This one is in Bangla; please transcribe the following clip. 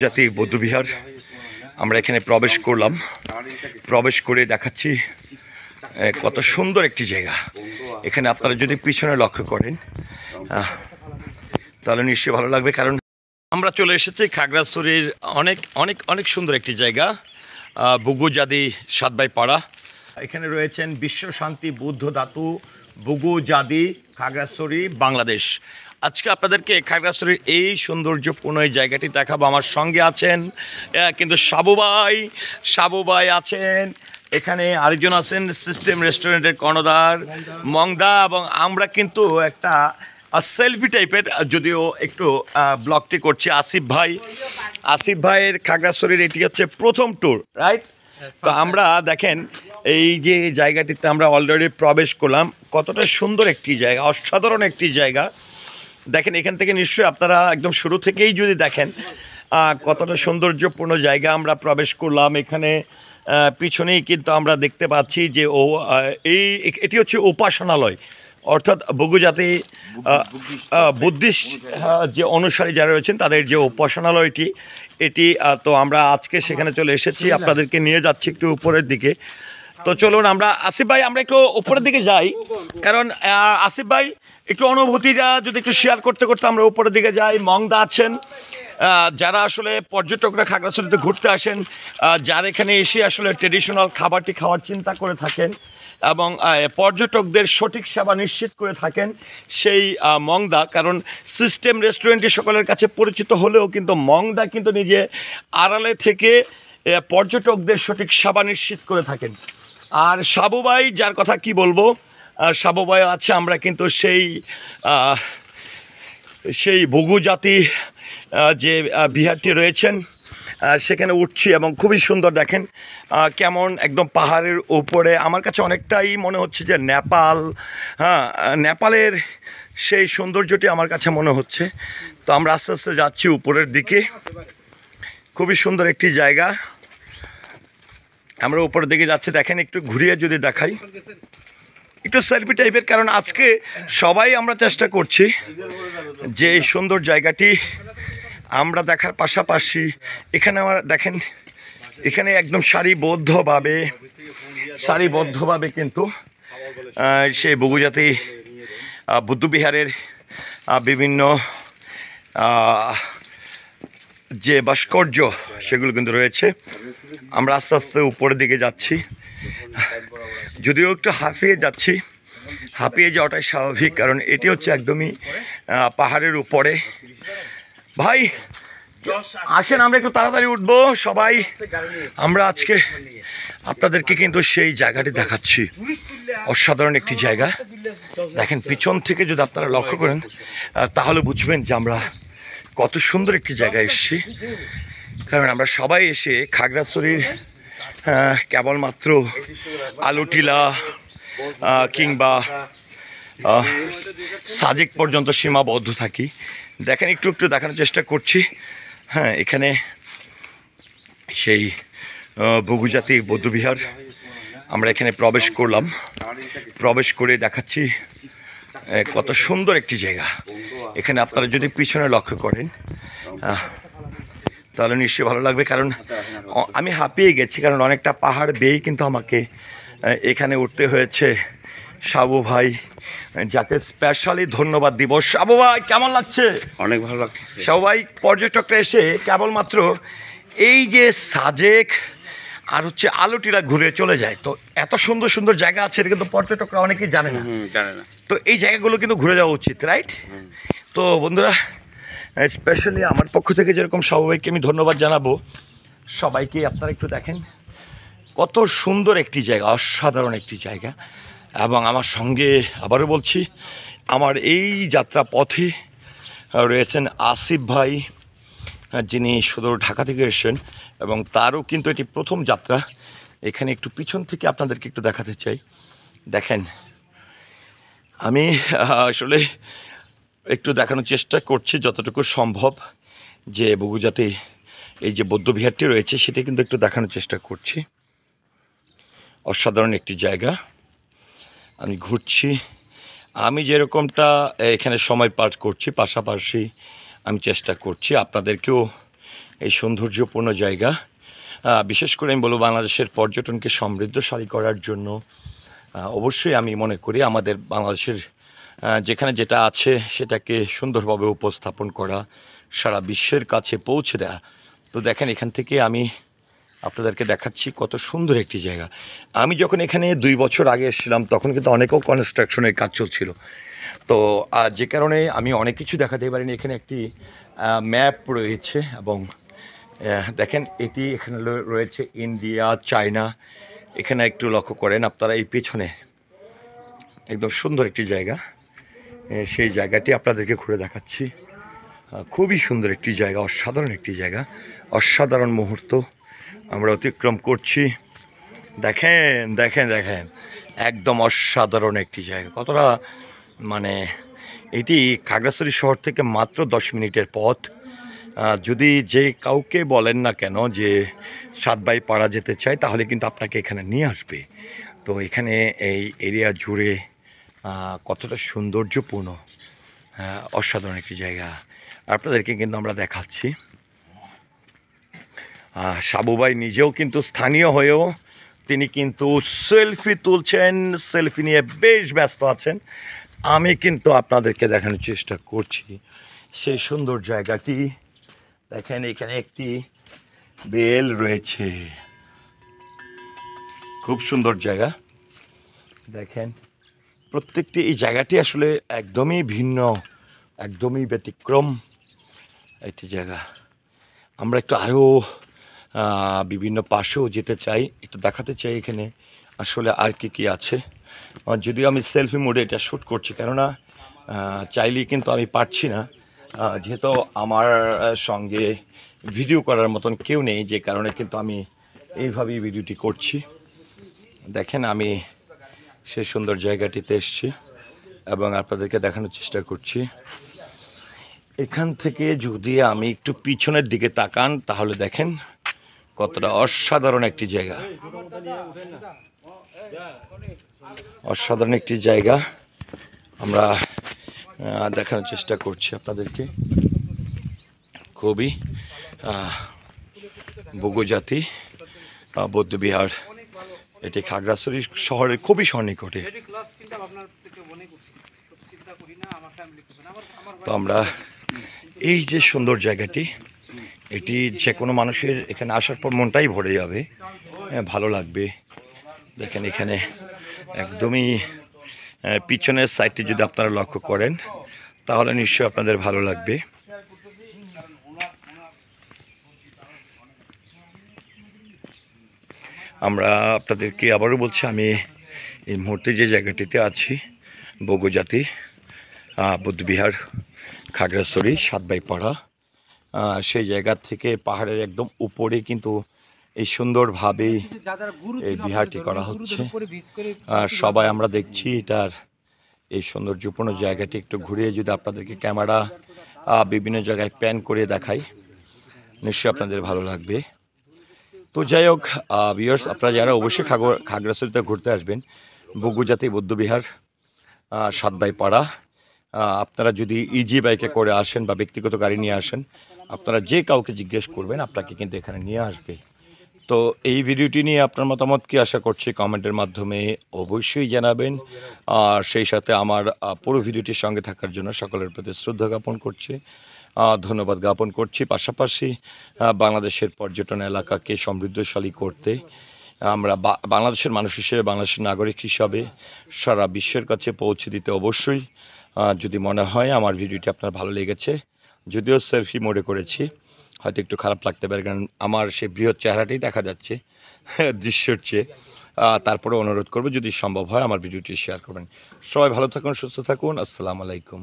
জাতি বৌদ্ধবিহার আমরা এখানে প্রবেশ করলাম। প্রবেশ করে দেখাচ্ছি কত সুন্দর একটি জায়গা। এখানে আপনারা যদি পিছনে লক্ষ্য করেন তাহলে নিশ্চয়ই ভালো লাগবে, কারণ আমরা চলে এসেছি খাগড়াছড়ির অনেক অনেক অনেক সুন্দর একটি জায়গা, বুগুজাদি সাতবাই পাড়া। এখানে রয়েছেন বিশ্ব শান্তি বুদ্ধ ধাতু বুগুজাদি খাগড়াছড়ি বাংলাদেশ। আজকে আপনাদেরকে খাগড়াছড়ির এই সৌন্দর্যপূর্ণ এই জায়গাটি দেখাবো। আমার সঙ্গে আছেন কিন্তু সাবু ভাই আছেন, এখানে আরেকজন আছেন সিস্টেম রেস্টুরেন্টের কর্ণধার মংদা, এবং আমরা কিন্তু একটা সেলফি টাইপের, যদিও একটু ব্লগটি করছি আসিফ ভাইয়ের খাগড়াছড়ির এটি হচ্ছে প্রথম ট্যুর, রাইট? তো আমরা দেখেন এই যে জায়গাটিতে আমরা অলরেডি প্রবেশ করলাম। কতটা সুন্দর একটি জায়গা, অসাধারণ একটি জায়গা। দেখেন এখান থেকে নিশ্চয়ই আপনারা একদম শুরু থেকেই যদি দেখেন কতটা সৌন্দর্যপূর্ণ জায়গা আমরা প্রবেশ করলাম। এখানে পিছনেই কিন্তু আমরা দেখতে পাচ্ছি যে এটি হচ্ছে উপাসনালয়, অর্থাৎ বুগুজাতি বুদ্ধিস্ট যে অনুসারী যারা রয়েছেন তাদের যে উপাসনালয়টি এটি। তো আমরা আজকে সেখানে চলে এসেছি, আপনাদেরকে নিয়ে যাচ্ছি একটু উপরের দিকে। তো চলুন আমরা আসিফ ভাই আমরা একটু উপরের দিকে যাই, কারণ আসিফ ভাই একটু অনুভূতিটা যদি একটু শেয়ার করতে করতে আমরা উপরের দিকে যাই। মংদা আছেন, যারা আসলে পর্যটকরা খাগড়াছড়িতে ঘুরতে আসেন, যারা এখানে এসে আসলে ট্রেডিশনাল খাবারটি খাওয়ার চিন্তা করে থাকেন এবং পর্যটকদের সঠিক সেবা নিশ্চিত করে থাকেন, সেই মংদা। কারণ সিস্টেম রেস্টুরেন্টটি সকলের কাছে পরিচিত হলেও কিন্তু মংদা কিন্তু নিজে আড়ালে থেকে পর্যটকদের সঠিক সেবা নিশ্চিত করে থাকেন। আর সাবু ভাই, যার কথা কি বলবো, সাবু ভাই আছে। আমরা কিন্তু সেই বুগুজাতি যে বিহারটি রয়েছেন সেখানে উঠছি এবং খুবই সুন্দর। দেখেন কেমন একদম পাহাড়ের উপরে, আমার কাছে অনেকটাই মনে হচ্ছে যে নেপালের সেই সৌন্দর্যটি আমার কাছে মনে হচ্ছে। তো আমরা আস্তে আস্তে যাচ্ছি উপরের দিকে। খুবই সুন্দর একটি জায়গা, আমরা উপরের দিকে যাচ্ছি। দেখেন একটু ঘুরিয়ে যদি দেখাই, একটু সেলফি টাইপের, কারণ আজকে সবাই আমরা চেষ্টা করছি যে এই সুন্দর জায়গাটি আমরা দেখার পাশাপাশি এখানে আমরা দেখেন এখানে একদম সারিবদ্ধভাবে কিন্তু সেই বুগুজাতি বুদ্ধবিহারের বিভিন্ন যে ভাস্কর্য সেগুলো কিন্তু রয়েছে। আমরা আস্তে আস্তে উপরের দিকে যাচ্ছি, যদিও একটু হাঁপিয়ে যাওয়াটাই স্বাভাবিক, কারণ এটি হচ্ছে একদমই পাহাড়ের উপরে। ভাই আসেন আমরা একটু তাড়াতাড়ি উঠবো সবাই। আমরা আজকে আপনাদেরকে কিন্তু সেই জায়গাটি দেখাচ্ছি, অসাধারণ একটি জায়গা। দেখেন পিছন থেকে যদি আপনারা লক্ষ্য করেন তাহলে বুঝবেন যে আমরা কত সুন্দর একটি জায়গায় এসেছি। কারণ আমরা সবাই এসে খাগড়াছড়ির কেবলমাত্র আলুটিলা কিংবা সাজেক পর্যন্ত সীমাবদ্ধ থাকি। দেখেন একটু একটু দেখানোর চেষ্টা করছি। এখানে সেই বুগুজাতি বৌদ্ধবিহার আমরা এখানে প্রবেশ করলাম। প্রবেশ করে দেখাচ্ছি কত সুন্দর একটি জায়গা। এখানে আপনারা যদি পিছনে লক্ষ্য করেন তাহলে নিশ্চয়ই ভালো লাগবে, কারণ আমি হাঁপিয়ে গেছি, কারণ অনেকটা পাহাড় বেয়ে কিন্তু আমাকে এখানে উঠতে হয়েছে। সাবু ভাই, যাকে স্পেশালি ধন্যবাদ দিব। সাবু ভাই কেমন লাগছে? অনেক ভালো লাগছে সাবু ভাই। পর্যটকরা এসে কেবলমাত্র এই যে সাজেক আর হচ্ছে আলুটিলা ঘুরে চলে যায়। তো এত সুন্দর সুন্দর জায়গা আছে, এটা কিন্তু পর্যটকরা অনেকেই জানে না। তো এই জায়গাগুলো কিন্তু ঘুরে যাওয়া উচিত, রাইট? তো বন্ধুরা, স্পেশালি আমার পক্ষ থেকে যেরকম সবাইকে আমি ধন্যবাদ জানাবো, সবাইকে আপনারা একটু দেখেন কত সুন্দর একটি জায়গা, অসাধারণ একটি জায়গা। এবং আমার সঙ্গে আবারও বলছি, আমার এই যাত্রা পথে রয়েছেন আসিফ ভাই, যিনি সুদূর ঢাকা থেকে এসেছেন এবং তারও কিন্তু এটি প্রথম যাত্রা। এখানে একটু পিছন থেকে আপনাদেরকে একটু দেখাতে চাই। দেখেন আমি আসলে একটু দেখানোর চেষ্টা করছি যতটুকু সম্ভব, যে বুগুজাতি এই যে বৌদ্ধবিহারটি রয়েছে সেটা কিন্তু একটু দেখানোর চেষ্টা করছি। অসাধারণ একটি জায়গা, আমি ঘুরছি। আমি যেরকমটা এখানে সময় পার করছি, পাশাপাশি আমি চেষ্টা করছি আপনাদেরকেও এই সৌন্দর্যপূর্ণ জায়গা। বিশেষ করে আমি বলব বাংলাদেশের পর্যটনকে সমৃদ্ধশালী করার জন্য অবশ্যই আমি মনে করি আমাদের বাংলাদেশের যেখানে যেটা আছে সেটাকে সুন্দরভাবে উপস্থাপন করা, সারা বিশ্বের কাছে পৌঁছে দেওয়া। তো দেখেন এখান থেকে আমি আপনাদেরকে দেখাচ্ছি কত সুন্দর একটি জায়গা। আমি যখন এখানে 2 বছর আগে এসেছিলাম তখন কিন্তু অনেকও কনস্ট্রাকশনের কাজ চলছিল। তো যে কারণে আমি অনেক কিছু দেখাতে পারিনি। এখানে একটি ম্যাপ রয়েছে এবং দেখেন এটি এখানে রয়েছে ইন্ডিয়া, চায়না। এখানে একটু লক্ষ্য করেন আপনারা এই পেছনে একদম সুন্দর একটি জায়গা, সেই জায়গাটি আপনাদেরকে ঘুরে দেখাচ্ছি। খুবই সুন্দর একটি জায়গা, অসাধারণ একটি জায়গা, অসাধারণ মুহূর্ত আমরা অতিক্রম করছি। দেখেন দেখেন দেখেন একদম অসাধারণ একটি জায়গা। কতটা মানে এটি খাগড়াছড়ি শহর থেকে মাত্র 10 মিনিটের পথ। যদি যে কাউকে বলেন না কেন যে সাতবাই পাড়া যেতে চায় তাহলে কিন্তু আপনাকে এখানে নিয়ে আসবে। তো এখানে এই এরিয়া জুড়ে কতটা সৌন্দর্যপূর্ণ, অসাধারণ একটি জায়গা আপনাদেরকে কিন্তু আমরা দেখাচ্ছি। সাবু ভাই নিজেও কিন্তু স্থানীয় হয়েও তিনি কিন্তু সেলফি তুলছেন, সেলফি নিয়ে বেশ ব্যস্ত আছেন। আমি কিন্তু আপনাদেরকে দেখানোর চেষ্টা করছি সেই সুন্দর জায়গাটি। দেখেন এখানে একটি বেল রয়েছে, খুব সুন্দর জায়গা। দেখেন প্রত্যেকটি এই জায়গাটি আসলে একদমই ভিন্ন, একদমই ব্যতিক্রম একটি জায়গা। আমরা একটু আরও বিভিন্ন পাশেও যেতে চাই, একটু দেখাতে চাই এখানে আসলে আর কি আছে। যদিও আমি সেলফি মোডে এটা শ্যুট করছি, কেননা চাইলেই কিন্তু আমি পারছি না, যেহেতু আমার সঙ্গে ভিডিও করার মতন কেউ নেই, যে কারণে কিন্তু আমি এইভাবেই ভিডিওটি করছি। দেখেন আমি সেই সুন্দর জায়গাটিতে এসেছি এবং আপনাদেরকে দেখানোর চেষ্টা করছি। এখান থেকে যদি আমি একটু পিছনের দিকে তাকান তাহলে দেখেন কতটা অসাধারণ একটি জায়গা, অসাধারণ একটি জায়গা আমরা দেখানোর চেষ্টা করছি আপনাদেরকে। খুবই বগুজাতি বৌদ্ধবিহার, এটি খাগড়াছড়ি শহরের খুবই সন্নিকটে। তো আমরা এই যে সুন্দর জায়গাটি, এটি যে কোনো মানুষের এখানে আসার পর মনটাই ভরে যাবে, ভালো লাগবে। দেখেন এখানে একদমই পিছনের সাইডটি যদি আপনারা লক্ষ্য করেন তাহলে নিশ্চয়ই আপনাদের ভালো লাগবে। আমরা আপনাদেরকে আবারও বলছি, আমি এই মুহূর্তে যে জায়গাটিতে আছি বগুজাতি বৌদ্ধবিহার খাগড়াছড়ি সাতবাই পাড়া, সেই জায়গা থেকে পাহাড়ের একদম উপরে কিন্তু এই সুন্দরভাবে এই বিহারটি করা হচ্ছে। সবাই আমরা দেখছি এটার এই সৌন্দর্যপূর্ণ জায়গাটি একটু ঘুরিয়ে যদি আপনাদেরকে ক্যামেরা বিভিন্ন জায়গায় প্যান করে দেখাই নিশ্চয়ই আপনাদের ভালো লাগবে। তো যাই হোক ভিউয়ার্স, আপনারা যারা অবশ্যই খাগড়াছড়িতে ঘুরতে আসবেন, বগুজাতি বৌদ্ধবিহার সাতবাই পাড়া, আপনারা যদি ইজি বাইকে করে আসেন বা ব্যক্তিগত গাড়ি নিয়ে আসেন, আপনারা যে কাউকে জিজ্ঞেস করবেন আপনাকে কিন্তু এখানে নিয়ে আসবে। তো এই ভিডিওটি নিয়ে আপনার মতামত কি, আশা করছি কমেন্টের মাধ্যমে অবশ্যই জানাবেন। আর সেই সাথে আমার পুরো ভিডিওটির সঙ্গে থাকার জন্য সকলের প্রতি শ্রদ্ধা জ্ঞাপন করছি, ধন্যবাদ জ্ঞাপন করছি। পাশাপাশি বাংলাদেশের পর্যটন এলাকাকে সমৃদ্ধশালী করতে আমরা বাংলাদেশের মানুষ হিসেবে, বাংলাদেশের নাগরিক হিসাবে সারা বিশ্বের কাছে পৌঁছে দিতে অবশ্যই, যদি মনে হয় আমার ভিডিওটি আপনার ভালো লেগেছে, যদিও সেলফি মোডে করেছি হয়তো একটু খারাপ লাগতে পারে, কারণ আমার সেই বৃহৎ চেহারাটাই দেখা যাচ্ছে দৃশ্যের চেয়ে। তারপরে অনুরোধ করব যদি সম্ভব হয় আমার ভিডিওটি শেয়ার করবেন। সবাই ভালো থাকুন, সুস্থ থাকুন। আসসালামু আলাইকুম।